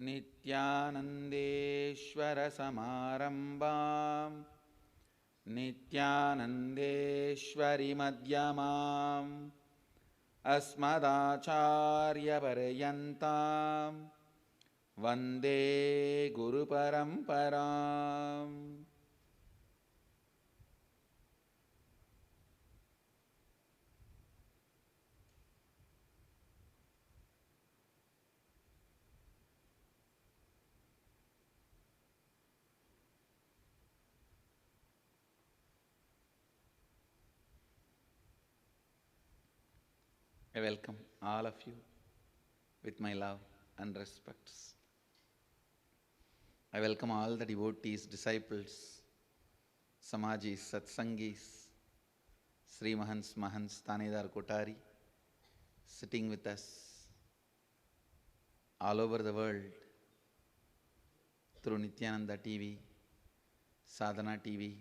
नित्यानन्देश्वरसमारम्भां नित्यानन्देश्वरिमध्यमाम् अस्मदाचार्यपर्यन्तां वन्दे गुरुपरम्पराम्. I welcome all of you with my love and respects. I welcome all the devotees, disciples, Samajis, Satsangis, Sri Mahants, Thanedar Kotari, sitting with us all over the world through Nityananda TV, Sadhana TV,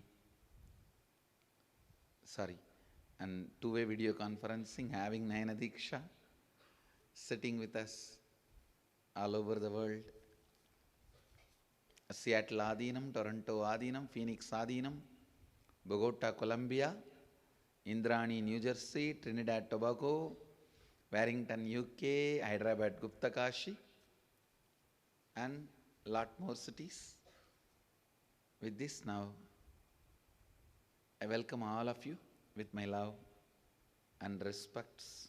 and two-way video conferencing, having Nayana Diksha, sitting with us all over the world. Seattle Adinam, Toronto Adinam, Phoenix Adinam, Bogota, Colombia, Indrani, New Jersey, Trinidad, Tobago, Warrington, UK, Hyderabad, Gupta Kashi, and lot more cities. With this now, I welcome all of you with my love and respects.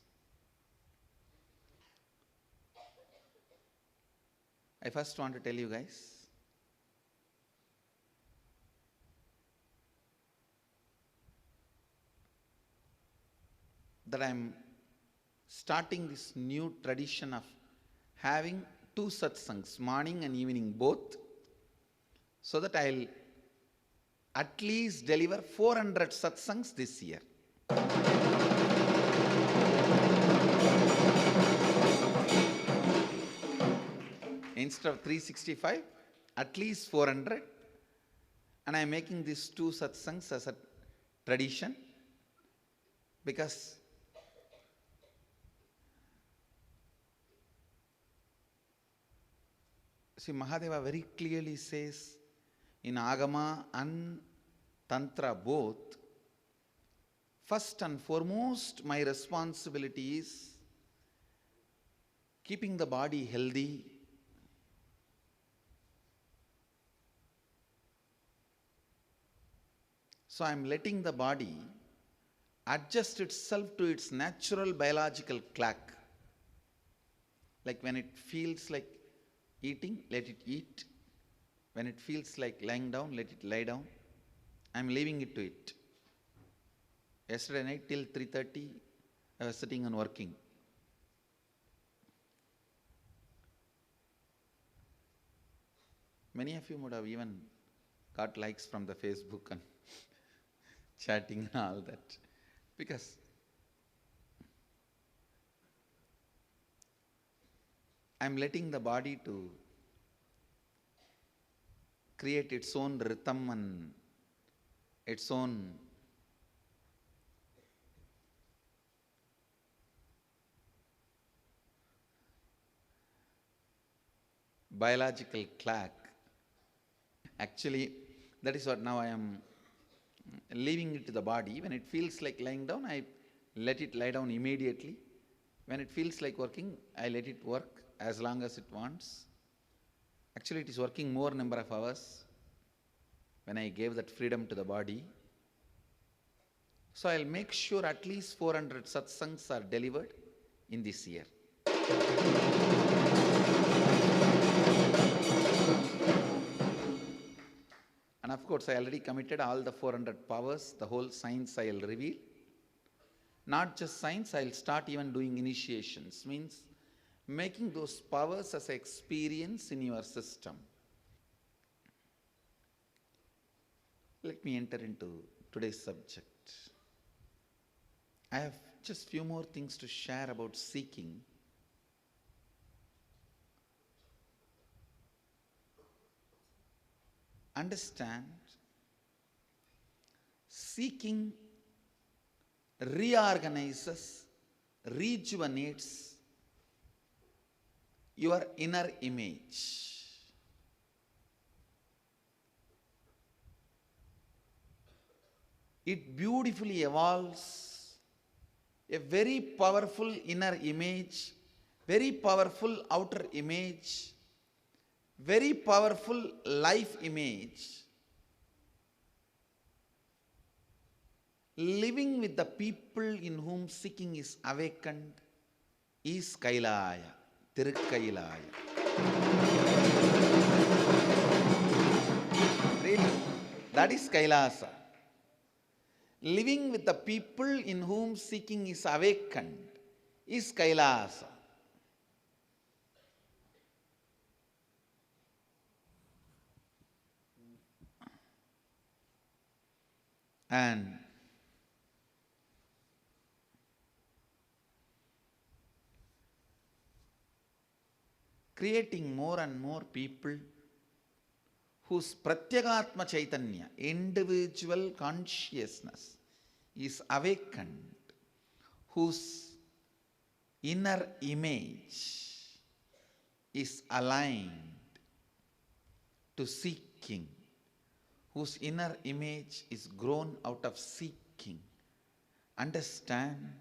I first want to tell you guys, that I am starting this new tradition of having two satsangs, morning and evening both, so that I'll at least deliver 400 satsangs this year. Instead of 365, at least 400. And I'm making these two satsangs as a tradition because see, Mahadeva very clearly says in Agama and Tantra both, first and foremost, my responsibility is keeping the body healthy, so I am letting the body adjust itself to its natural biological clock. Like when it feels like eating, let it eat. When it feels like lying down, let it lie down. I am leaving it to it. Yesterday night till 3:30, I was sitting and working. Many of you would have even got likes from the Facebook and chatting and all that. Because I'm letting the body to create its own rhythm and its own biological clock. Actually, that is what now I am leaving it to the body. When it feels like lying down, I let it lie down immediately. When it feels like working, I let it work as long as it wants. Actually, it is working more number of hours when I gave that freedom to the body. So I'll make sure at least 400 satsangs are delivered in this year. And of course, I already committed all the 400 powers, the whole science I'll reveal. Not just science, I'll start even doing initiations, means making those powers as an experience in your system. Let me enter into today's subject. I have just few more things to share about seeking. Understand, seeking reorganizes, rejuvenates your inner image. It beautifully evolves a very powerful inner image, very powerful outer image, very powerful life image, living with the people in whom seeking is awakened is Kailaya, Tirukkailaya. Really, that is Kailasa. Living with the people in whom seeking is awakened is Kailasa. And creating more and more people whose Pratyagatma Chaitanya, individual consciousness, is awakened, whose inner image is aligned to seeking, whose inner image is grown out of seeking. Understand?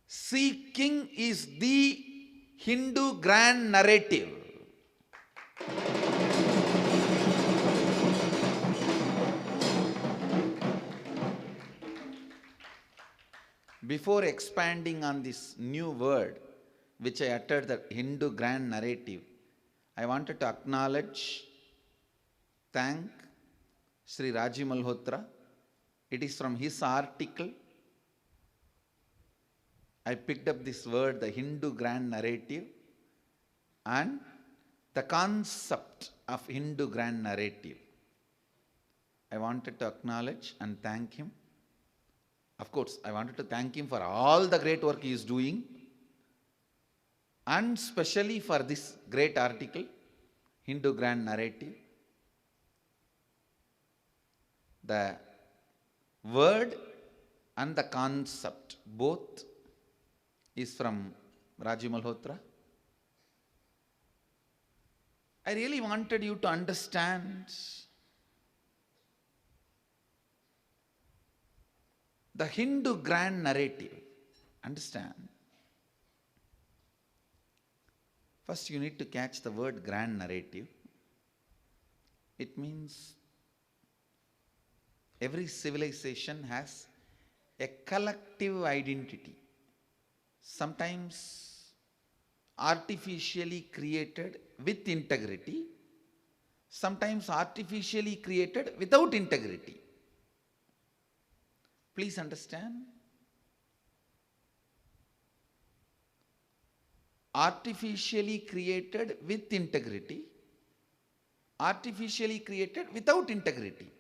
Seeking is the Hindu grand narrative. Before expanding on this new word, which I uttered, the Hindu grand narrative, I wanted to acknowledge, thank Sri Rajiv Malhotra. It is from his article I picked up this word, the Hindu grand narrative, and the concept of Hindu grand narrative. I wanted to acknowledge and thank him. Of course, I wanted to thank him for all the great work he is doing, and especially for this great article, Hindu grand narrative. The word and the concept, both, is from Rajiv Malhotra. I really wanted you to understand the Hindu grand narrative. Understand? First, you need to catch the word grand narrative. It means every civilization has a collective identity, sometimes artificially created with integrity, sometimes artificially created without integrity. Please understand. Artificially created with integrity, artificially created without integrity.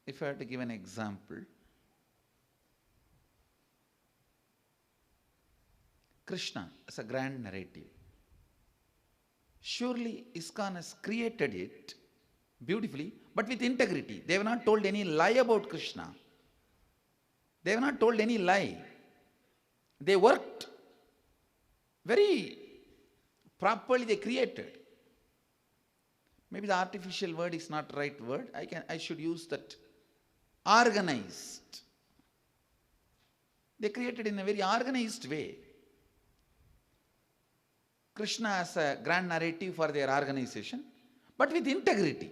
If I had to give an example, Krishna is a grand narrative. Surely ISKCON has created it beautifully, but with integrity. They have not told any lie about Krishna. They have not told any lie. They worked very properly, they created. Maybe the artificial word is not the right word. I should use that organized. They created in a very organized way. Krishna has a grand narrative for their organization, but with integrity.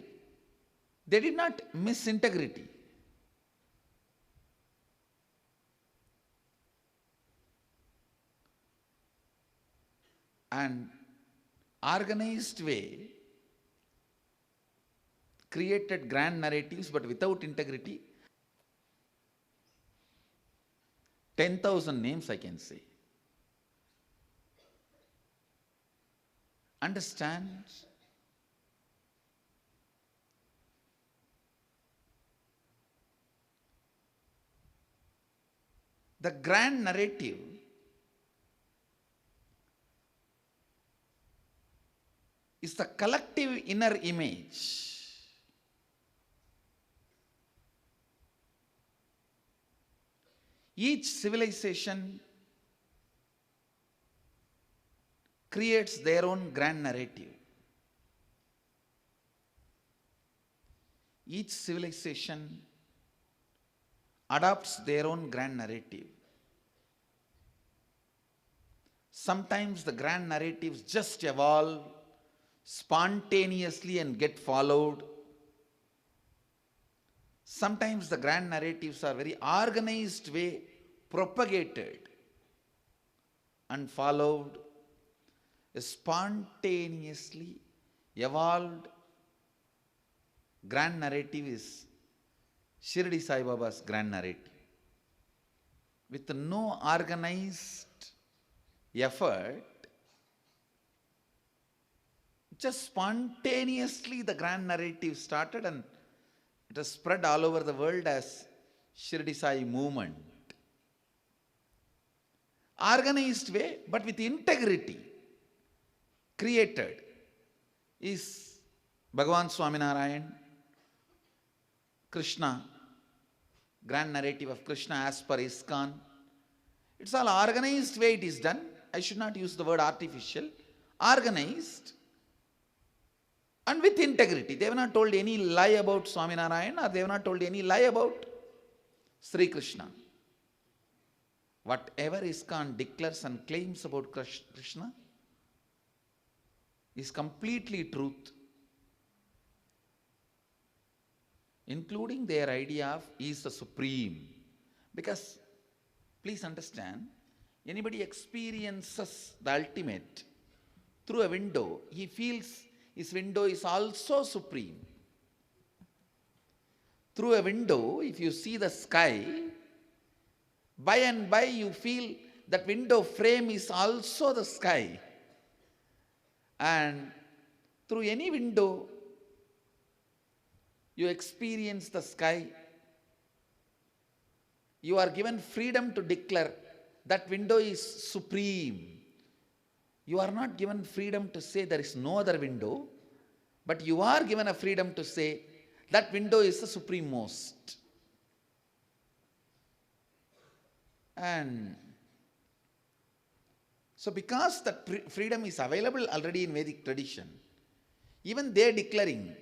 They did not miss integrity. And organized way created grand narratives, but without integrity. 10,000 names I can say. Understand? The grand narrative is the collective inner image Each civilization creates their own grand narrative. Each civilization adopts their own grand narrative. Sometimes the grand narratives just evolve spontaneously and get followed. Sometimes the grand narratives are very organized way propagated and followed. A spontaneously evolved grand narrative is Shirdi Sai Baba's grand narrative. With no organized effort, just spontaneously the grand narrative started and it has spread all over the world as Shirdi Sai movement. Organized way, but with integrity, created is Bhagavan Swaminarayan, Krishna, grand narrative of Krishna as per ISKCON. It's all organized way it is done. I should not use the word artificial. Organized and with integrity. They have not told any lie about Swaminarayan, or they have not told any lie about Sri Krishna. Whatever ISKCON declares and claims about Krishna is completely truth, including their idea of he is the supreme. Because please understand, anybody experiences the ultimate through a window, he feels his window is also supreme. Through a window, if you see the sky, by and by you feel that window frame is also the sky. And through any window, you experience the sky. You are given freedom to declare that window is supreme. You are not given freedom to say there is no other window, but you are given a freedom to say that window is the supremost. And so because that freedom is available already in Vedic tradition, even they are declaring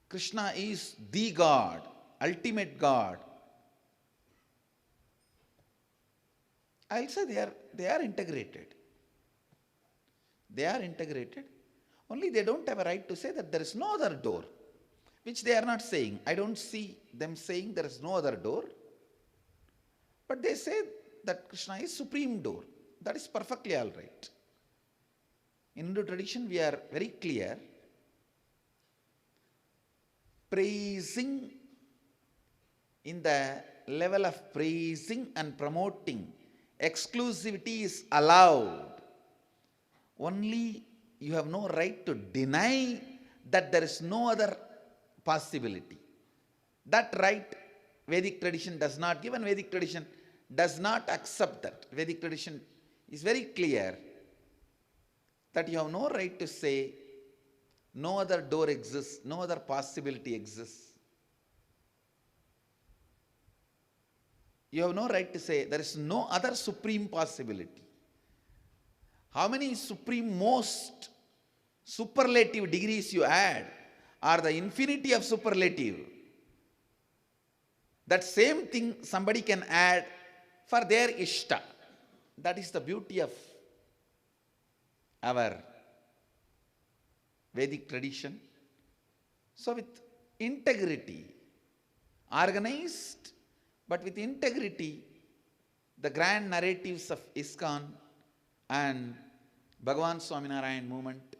Krishna is the God, ultimate God. I'll say they are integrated. They are integrated. Only they don't have a right to say that there is no other door, which they are not saying. I don't see them saying there is no other door. But they say that Krishna is supreme door. That is perfectly all right. In Hindu tradition, we are very clear. Praising in the level of praising and promoting, exclusivity is allowed. Only you have no right to deny that there is no other possibility. That right Vedic tradition does not give, and Vedic tradition does not accept that. Vedic tradition is very clear that you have no right to say no other door exists, no other possibility exists. You have no right to say there is no other supreme possibility. How many supreme most superlative degrees you add are the infinity of superlative. That same thing somebody can add for their ishta. That is the beauty of our Vedic tradition. So with integrity, organized, but with integrity, the grand narratives of ISKCON and Bhagavan Swaminarayan movement,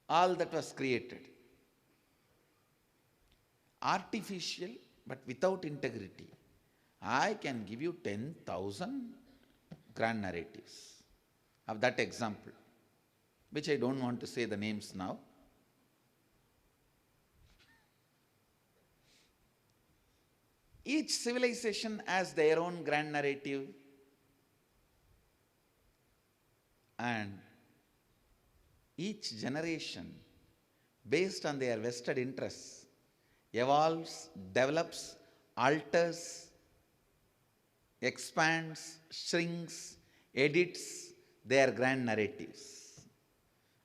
all that was created. Artificial, but without integrity. I can give you 10,000 grand narratives of that example, which I don't want to say the names now. Each civilization has their own grand narrative, and each generation, based on their vested interests, evolves, develops, alters expands, shrinks, edits their grand narratives.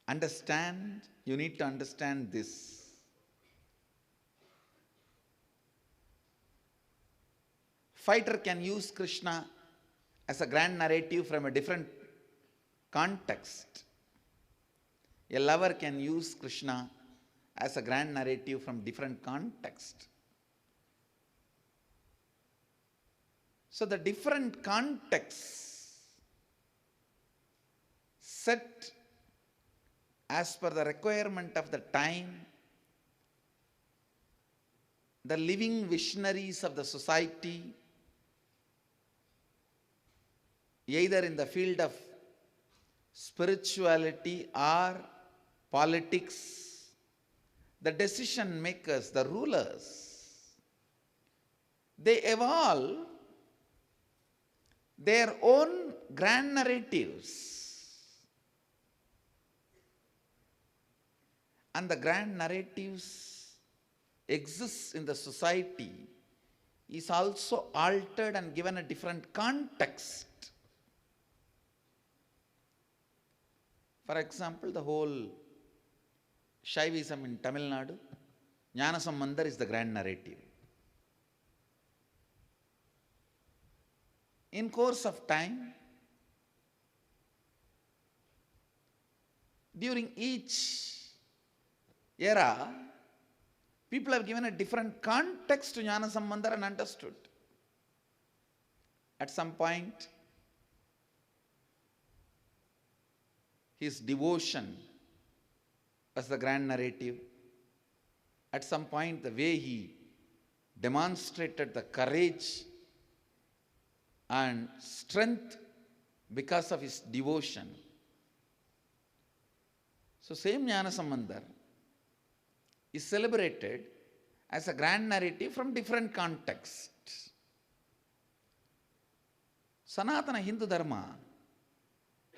Understand, you need to understand this. Fighter can use Krishna as a grand narrative from a different context. A lover can use Krishna as a grand narrative from different context. So the different contexts set as per the requirement of the time, the living visionaries of the society, either in the field of spirituality or politics, the decision makers, the rulers, they evolve their own grand narratives. And the grand narratives exists in the society is also altered and given a different context. For example, the whole Shaivism in Tamil Nadu, Jnanasambandar is the grand narrative. In course of time, during each era, people have given a different context to Jnanasambandar and understood. At some point, his devotion was the grand narrative. At some point, the way he demonstrated the courage and strength because of his devotion. So same Jnanasambandar is celebrated as a grand narrative from different contexts. Sanatana Hindu Dharma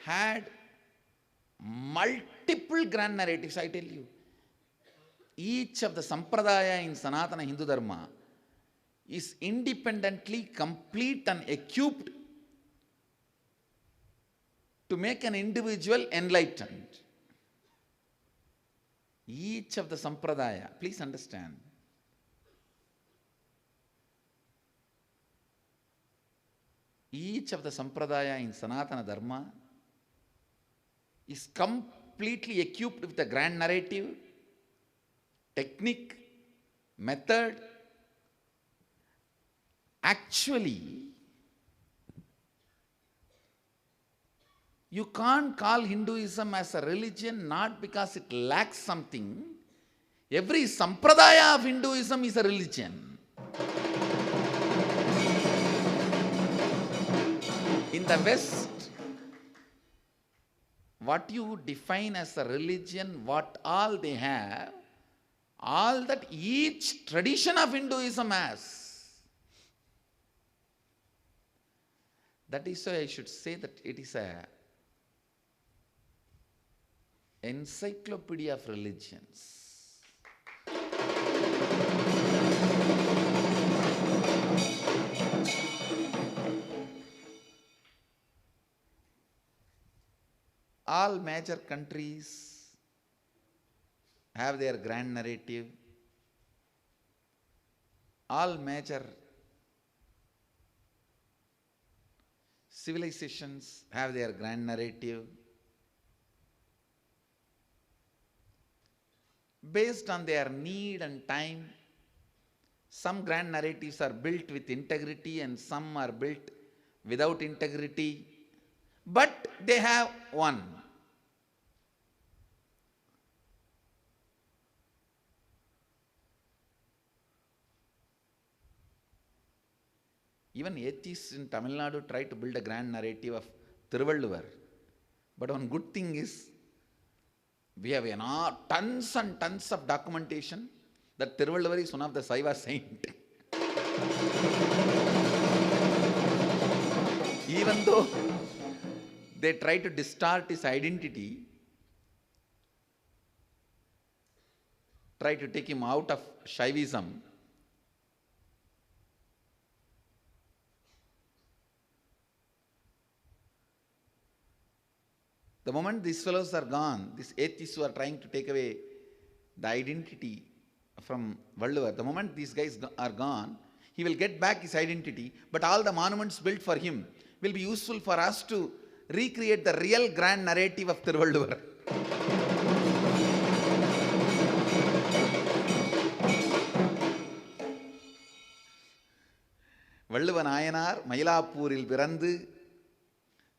had multiple grand narratives, I tell you. Each of the sampradaya in Sanatana Hindu Dharma is independently complete and equipped to make an individual enlightened. Each of the sampradaya, please understand, each of the sampradaya in Sanatana Dharma is completely equipped with the grand narrative, technique, method. Actually, you can't call Hinduism as a religion not because it lacks something. Every sampradaya of Hinduism is a religion. In the West, what you define as a religion, what all they have, all that each tradition of Hinduism has. That is why I should say that it is a encyclopedia of religions. All major countries have their grand narrative. All major civilizations have their grand narrative. Based on their need and time, some grand narratives are built with integrity and some are built without integrity, but they have one. Even atheists in Tamil Nadu try to build a grand narrative of Thiruvalluvar. But one good thing is, we have tons and tons of documentation that Thiruvalluvar is one of the Saiva saint. Even though they try to distort his identity, try to take him out of Shaivism, The moment these fellows are gone, these atheists who are trying to take away the identity from Valluvar, the moment these guys are gone, he will get back his identity, but all the monuments built for him will be useful for us to recreate the real grand narrative of Thiruvalluvar. வள்ளுவ நாயனார் மயிலாப்பூரில் பிறந்து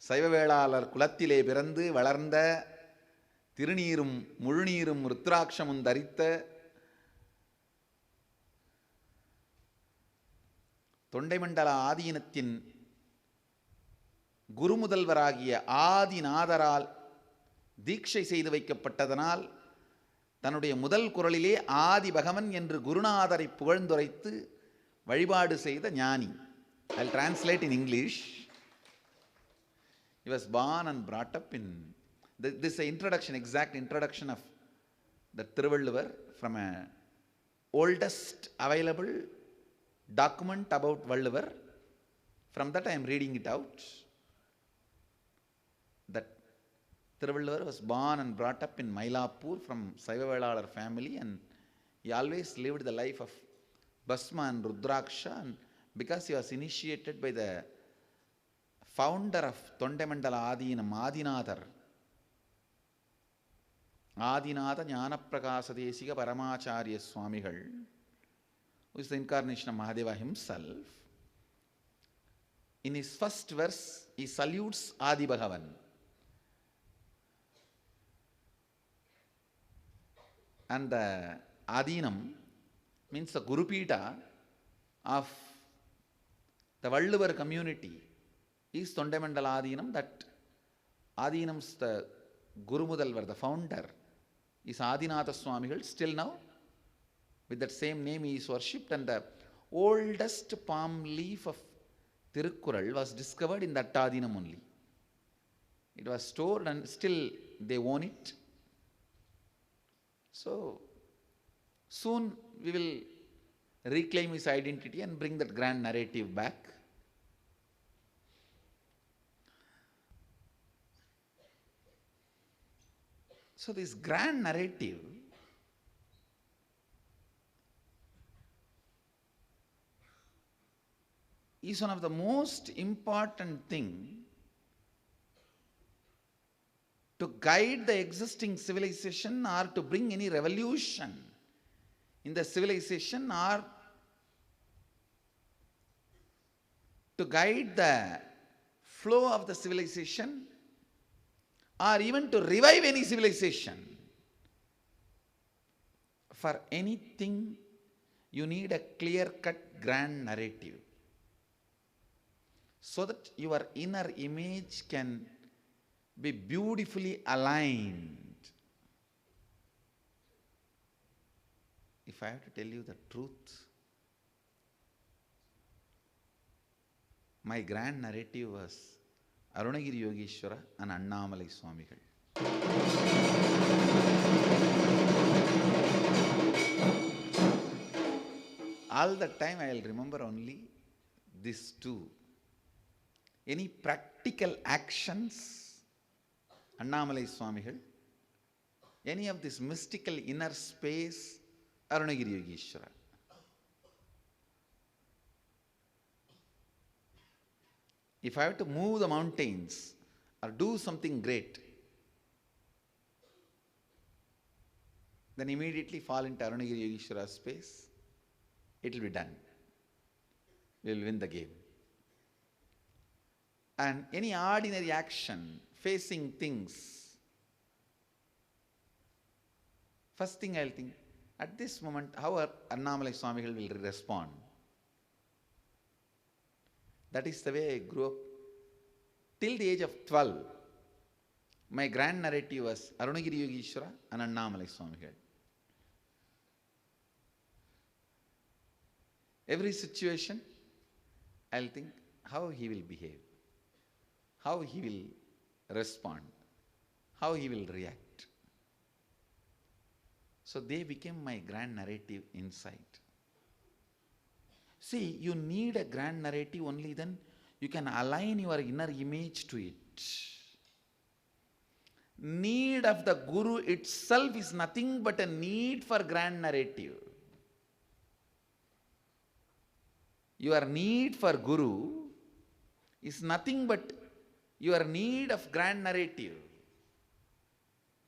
சைவவேளாளர் குலத்திலே பிறந்து வளர்ந்த திருநீரும் முழுநீரும் ருத்ராட்சமும் தரித்த தொண்டைமண்டல ஆதீனத்தின் குருமுதல்வராகிய ஆதிநாதரால் தீட்சை செய்து வைக்கப்பட்டதனால் தன்னுடைய முதல் குரலிலே ஆதி பகவன் என்று குருநாதரை புகழ்ந்துரைத்து வழிபாடு செய்த ஞானி. I'll translate in English. He was born and brought up in this is an introduction, exact introduction of the Thiruvalluvar from a oldest available document about Valluvar. From that I am reading it out. That Thiruvalluvar was born and brought up in Mylapore from Saivavelalar family, and he always lived the life of Bhasma and Rudraksha, and because he was initiated by the founder of Tondemandala Adinam, Adinathar, Adinatha Jnanaprakasa Desika Paramacharya Swamigal, who is the incarnation of Mahadeva himself. In his first verse, he salutes Adi Bhagavan. And the Adinam means the Gurupita of the Valluvar community is Tondemandala Adinam. That Adinam's the Guru Mudalvar, the founder, is Adinatha Swamigal. Still now, with that same name, he is worshipped, and the oldest palm leaf of Tirukkural was discovered in that Adinam only. It was stored and still they own it. So, soon we will reclaim his identity and bring that grand narrative back. So this grand narrative is one of the most important thing to guide the existing civilization or to bring any revolution in the civilization, or to guide the flow of the civilization, or even to revive any civilization. For anything, you need a clear-cut grand narrative, so that your inner image can be beautifully aligned. If I have to tell you the truth, my grand narrative was Arunagiri Yogeshwara and Annamalai Swamigal. All the time I will remember only these two. Any practical actions, Annamalai Swamigal. Any of this mystical inner space, Arunagiri Yogeshwara. If I have to move the mountains or do something great, then immediately fall into Arunagiri Yogeshwara's space, it will be done. We will win the game. And any ordinary action, facing things, first thing I will think, at this moment, how Annamalai Swamigal will respond. That is the way I grew up. Till the age of 12, my grand narrative was Arunagiri Yogeshwara and Annamalai Swamigal. Every situation, I will think how he will behave, how he will respond, how he will react. So they became my grand narrative inside. See, you need a grand narrative, only then you can align your inner image to it. Need of the Guru itself is nothing but a need for grand narrative. Your need for Guru is nothing but your need of grand narrative.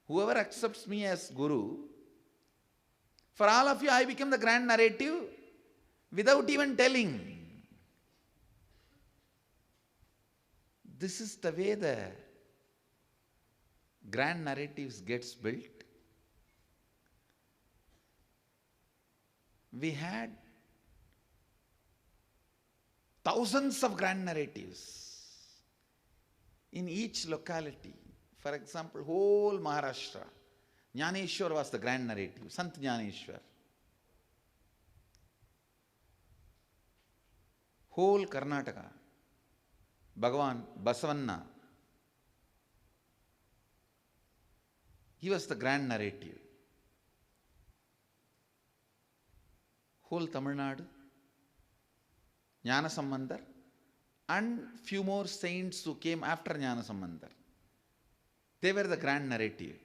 Whoever accepts me as Guru, for all of you I become the grand narrative without even telling. This is the way the grand narratives gets built. We had thousands of grand narratives in each locality. For example, whole Maharashtra, Jnaneshwar was the grand narrative, Sant Jnaneshwar. Whole Karnataka, Bhagavan Basavanna, he was the grand narrative. Whole Tamil Nadu, Jnana Sambandar, and few more saints who came after Jnana Sambandar. They were the grand narrative.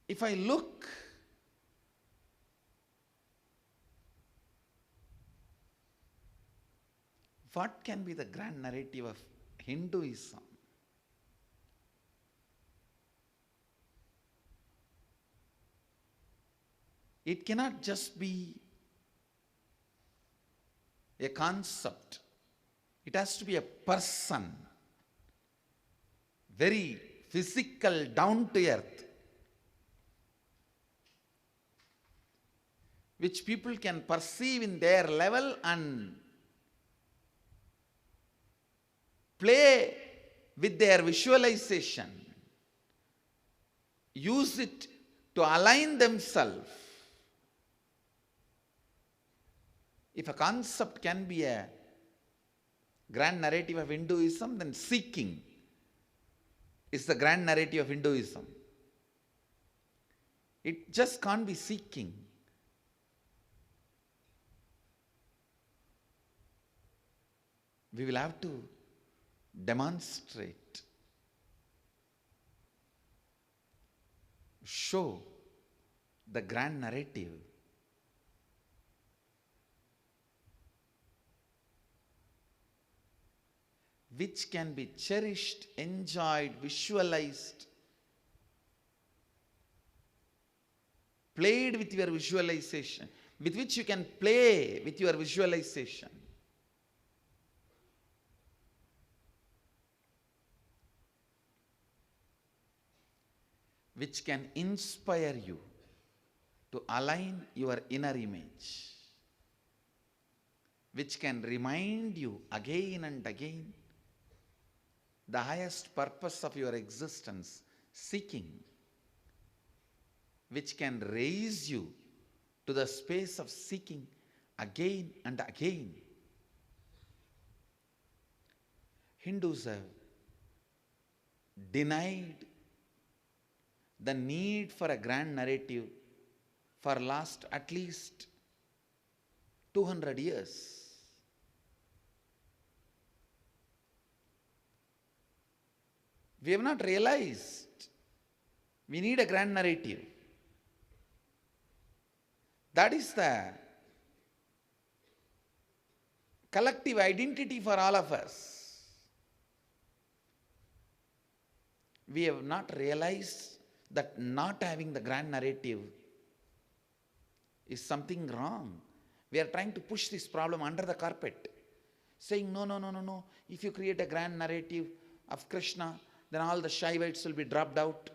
If I look what can be the grand narrative of Hinduism? It cannot just be a concept. It has to be a person, very physical, down to earth, which people can perceive in their level and play with their visualization, use it to align themselves. If a concept can be a grand narrative of Hinduism, then seeking is the grand narrative of Hinduism. It just can't be seeking. We will have to demonstrate, show the grand narrative. Which can be cherished, enjoyed, visualized, played with your visualization, with which you can play with your visualization. Which can inspire you to align your inner image. Which can remind you again and again the highest purpose of your existence, seeking, which can raise you to the space of seeking again and again. Hindus have denied the need for a grand narrative for last at least 200 years. We have not realized we need a grand narrative. That is the collective identity for all of us. We have not realized that not having the grand narrative is something wrong. We are trying to push this problem under the carpet, saying, no. If you create a grand narrative of Krishna, then all the Shaivites will be dropped out.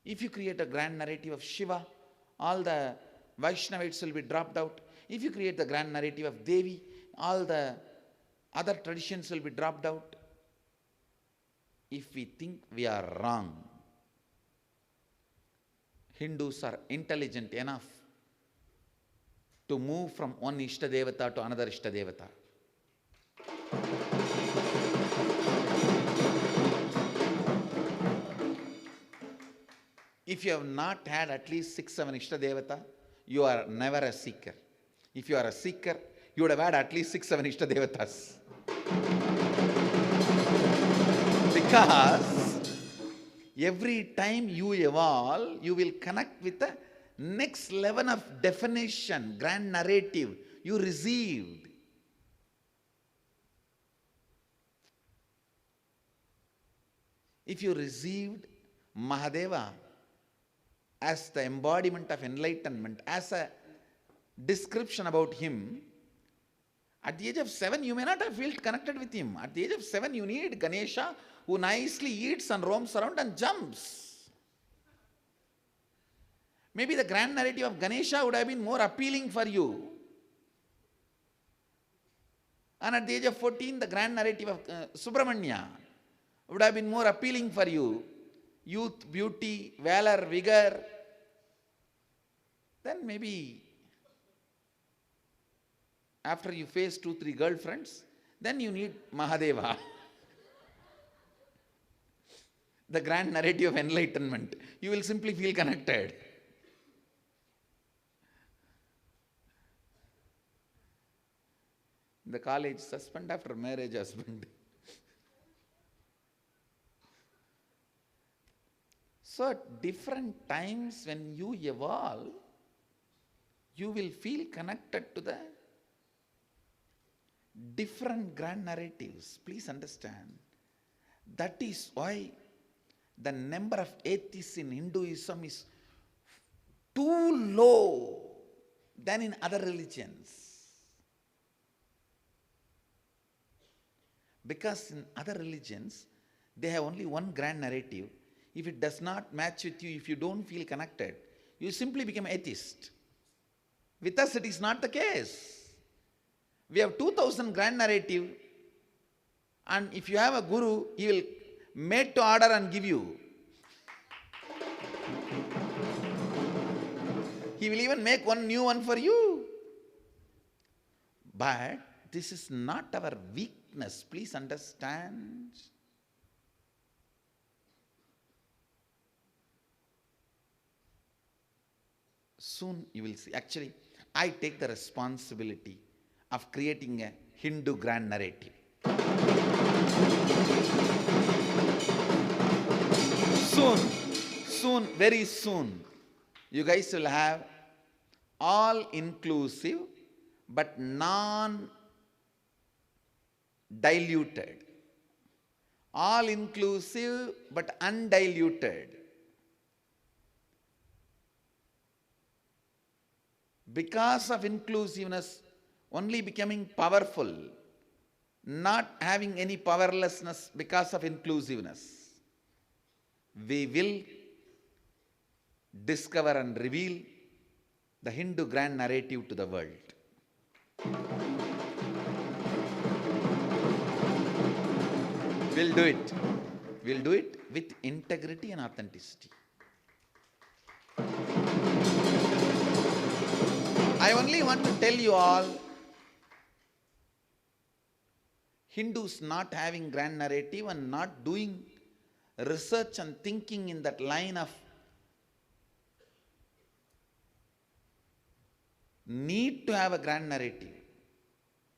If you create a grand narrative of Shiva, all the Vaishnavites will be dropped out. If you create the grand narrative of Devi, all the other traditions will be dropped out. If we think we are wrong, Hindus are intelligent enough to move from one Ishtadevata to another Ishtadevata. If you have not had at least 6-7 Ishtadevata, you are never a seeker. If you are a seeker, you would have had at least 6-7 Ishtadevatas. Because every time you evolve, you will connect with the next level of definition, grand narrative you received. If you received Mahadeva as the embodiment of enlightenment, as a description about him, at the age of 7, you may not have felt connected with him. At the age of 7, you need Ganesha who nicely eats and roams around and jumps. Maybe the grand narrative of Ganesha would have been more appealing for you. And at the age of 14, the grand narrative of Subramanya would have been more appealing for you. Youth, beauty, valor, vigor. Then maybe after you face 2-3 girlfriends, then you need Mahadeva. The grand narrative of enlightenment. You will simply feel connected. In the college, suspend after marriage husband. So at different times when you evolve, you will feel connected to the different grand narratives. Please understand. That is why the number of atheists in Hinduism is too low than in other religions. Because in other religions, they have only one grand narrative. If it does not match with you, if you don't feel connected, you simply become atheist. With us, it is not the case. We have 2000 grand narrative, and if you have a guru, he will made to order and give you. He will even make one new one for you. But this is not our weakness. Please understand. Soon you will see. Actually, I take the responsibility of creating a Hindu grand narrative. Soon, very soon, you guys will have all-inclusive but non-diluted. All-inclusive but undiluted. Because of inclusiveness, only becoming powerful, not having any powerlessness because of inclusiveness. We will discover and reveal the Hindu grand narrative to the world. We'll do it. We'll do it with integrity and authenticity. I only want to tell you all, Hindus not having grand narrative and not doing research and thinking in that line of need to have a grand narrative.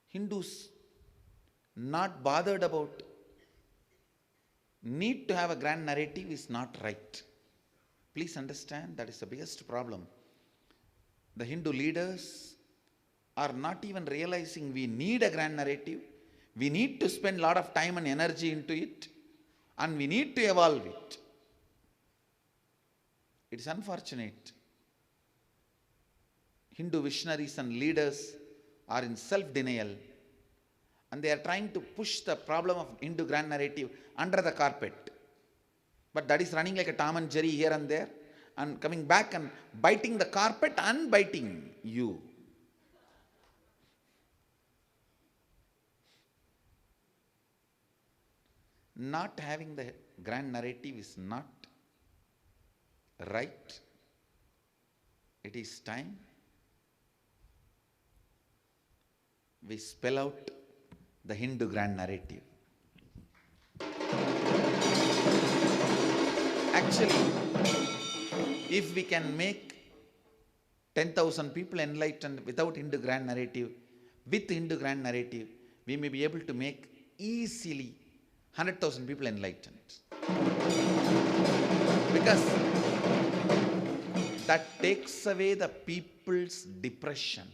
Hindus not bothered about need to have a grand narrative is not right. Please understand, that is the biggest problem. The Hindu leaders are not even realizing we need a grand narrative. We need to spend a lot of time and energy into it, and we need to evolve it. It is unfortunate. Hindu visionaries and leaders are in self-denial, and they are trying to push the problem of Hindu grand narrative under the carpet. But that is running like a Tom and Jerry here and there, and coming back and biting the carpet and biting you. Not having the grand narrative is not right. It is time we spell out the Hindu grand narrative. Actually, if we can make 10,000 people enlightened without Hindu grand narrative, with Hindu grand narrative, we may be able to make easily 100,000 people enlightened. Because that takes away the people's depression.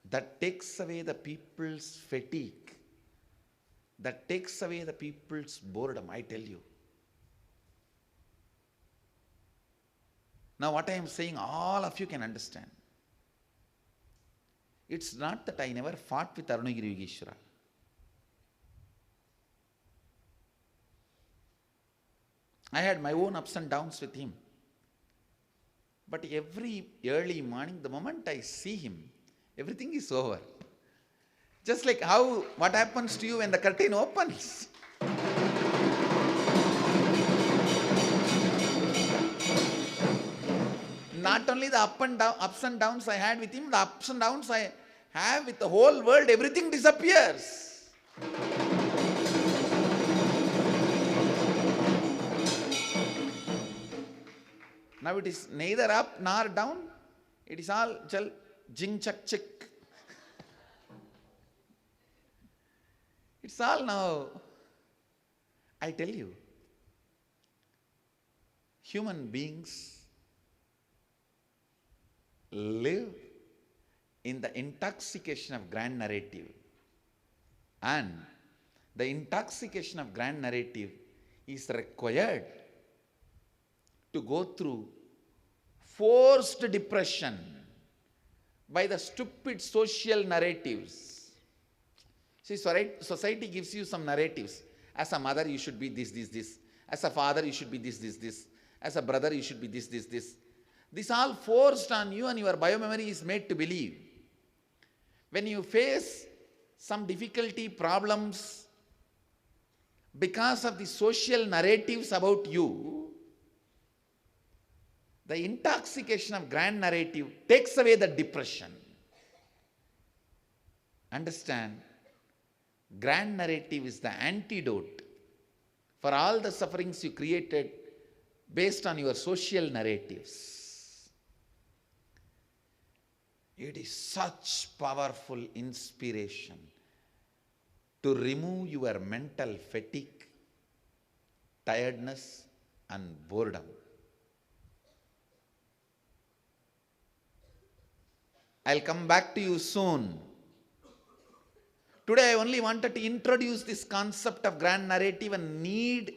That takes away the people's fatigue. That takes away the people's boredom, I tell you. Now what I am saying, all of you can understand. It's not that I never fought with Arunagiri Yogeshwara. I had my own ups and downs with him. But every early morning, the moment I see him, everything is over. Just like what happens to you when the curtain opens. Not only the ups and downs I had with him, the ups and downs I have with the whole world, everything disappears. Now it is neither up nor down. It is all jing chak chick. It's all now. I tell you, human beings live in the intoxication of grand narrative. And the intoxication of grand narrative is required to go through forced depression by the stupid social narratives. See, society gives you some narratives. As a mother, you should be this, this, this. As a father, you should be this, this, this. As a brother, you should be this, this, this. This all forced on you, and your biomemory is made to believe. When you face some difficulty, problems, because of the social narratives about you, the intoxication of grand narrative takes away the depression. Understand, grand narrative is the antidote for all the sufferings you created based on your social narratives. It is such powerful inspiration to remove your mental fatigue, tiredness, and boredom. I'll come back to you soon. Today I only wanted to introduce this concept of grand narrative and need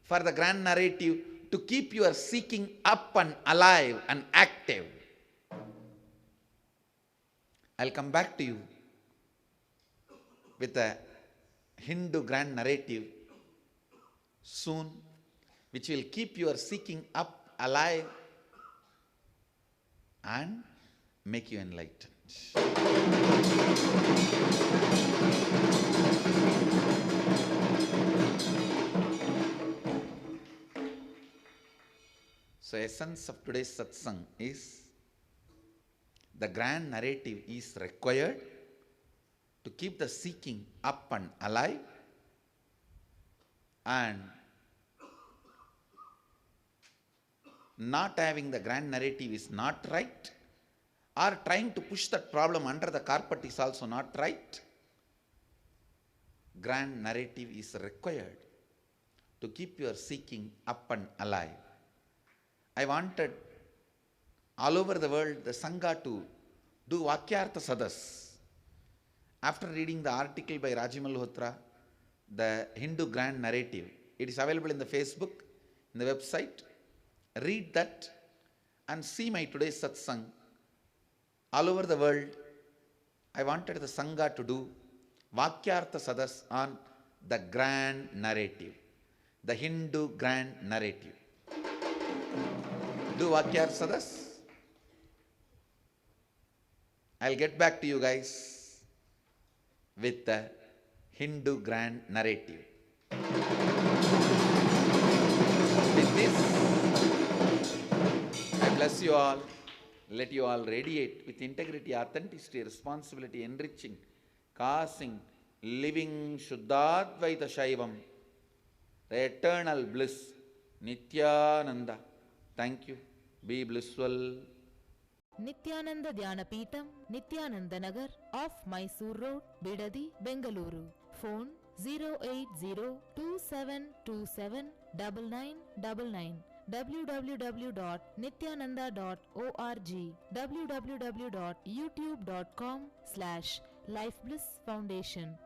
for the grand narrative to keep your seeking up and alive and active. I'll come back to you with a Hindu grand narrative soon, which will keep your seeking up alive and make you enlightened. So, essence of today's satsang is the grand narrative is required to keep the seeking up and alive, and not having the grand narrative is not right, or trying to push that problem under the carpet is also not right. Grand narrative is required to keep your seeking up and alive. I wanted all over the world the Sangha to do Vakyartha Sadas. After reading the article by Raji Malhotra, the Hindu grand narrative, it is available in the Facebook, in the website. Read that and see my today's satsang. All over the world, I wanted the Sangha to do Vakyartha Sadas on the grand narrative, the Hindu grand narrative. Do Vakyartha Sadas. I'll get back to you guys with the Hindu grand narrative. With this, I bless you all. Let you all radiate with integrity, authenticity, responsibility, enriching, causing, living Shuddhadvaita Shaivam, the eternal bliss, Nityananda. Thank you. Be blissful. Nityananda Dhyana Peetham, Nityananda Nagar, off Mysore Road, Bidadi, Bengaluru. Phone 08027279999. www.nityananda.org. www.youtube.com/lifeblissfoundation.